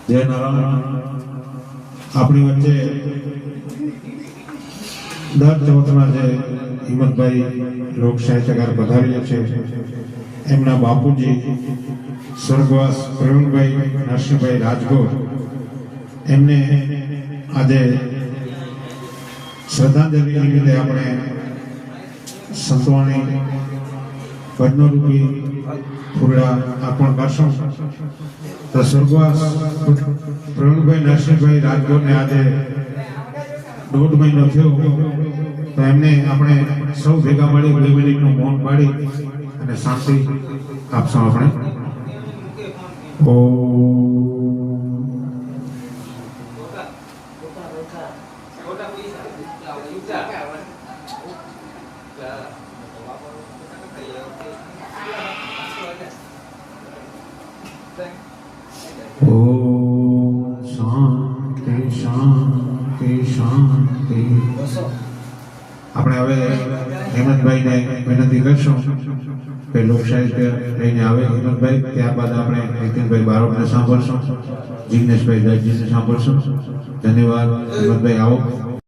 જય નારાયણ. આપણી વચ્ચે દર ચોથના જે હિંમતભાઈ લોક સાહિત્યકાર પધાર્યા છે એમના બાપુજી સ્વર્ગવાસ પ્રવીણભાઈ નરસિંહભાઈ રાજગોર એમને આજે શ્રદ્ધાંજલિ નિમિત્તે આપણે સંતવાણી પદ્મરૂપી ફૂલડા અર્પણ કરશું. તો સ્વર્ગવાસ પ્રવીણભાઈ નરસિંહભાઈ રાજગોરને આજે 1.5 મહિનો થયો, તો એમને આપણે સૌ ભેગા મળી 2 મિનિટનું મૌન પાડી અને શાંતિ આપશું. આપણે શાંતિ શાંતિ શાંતિ. આપણે હવે હેમંતભાઈને વિનંતી કરશું કે લોક સાહિત્ય લઈને આવે. હેમંતભાઈ, ત્યારબાદ આપણે નીતિનભાઈ બારોટને સાંભળશું, જિગ્નેશભાઈ દરજીને સાંભળશું. ધન્યવાદ. હેમંતભાઈ આવો.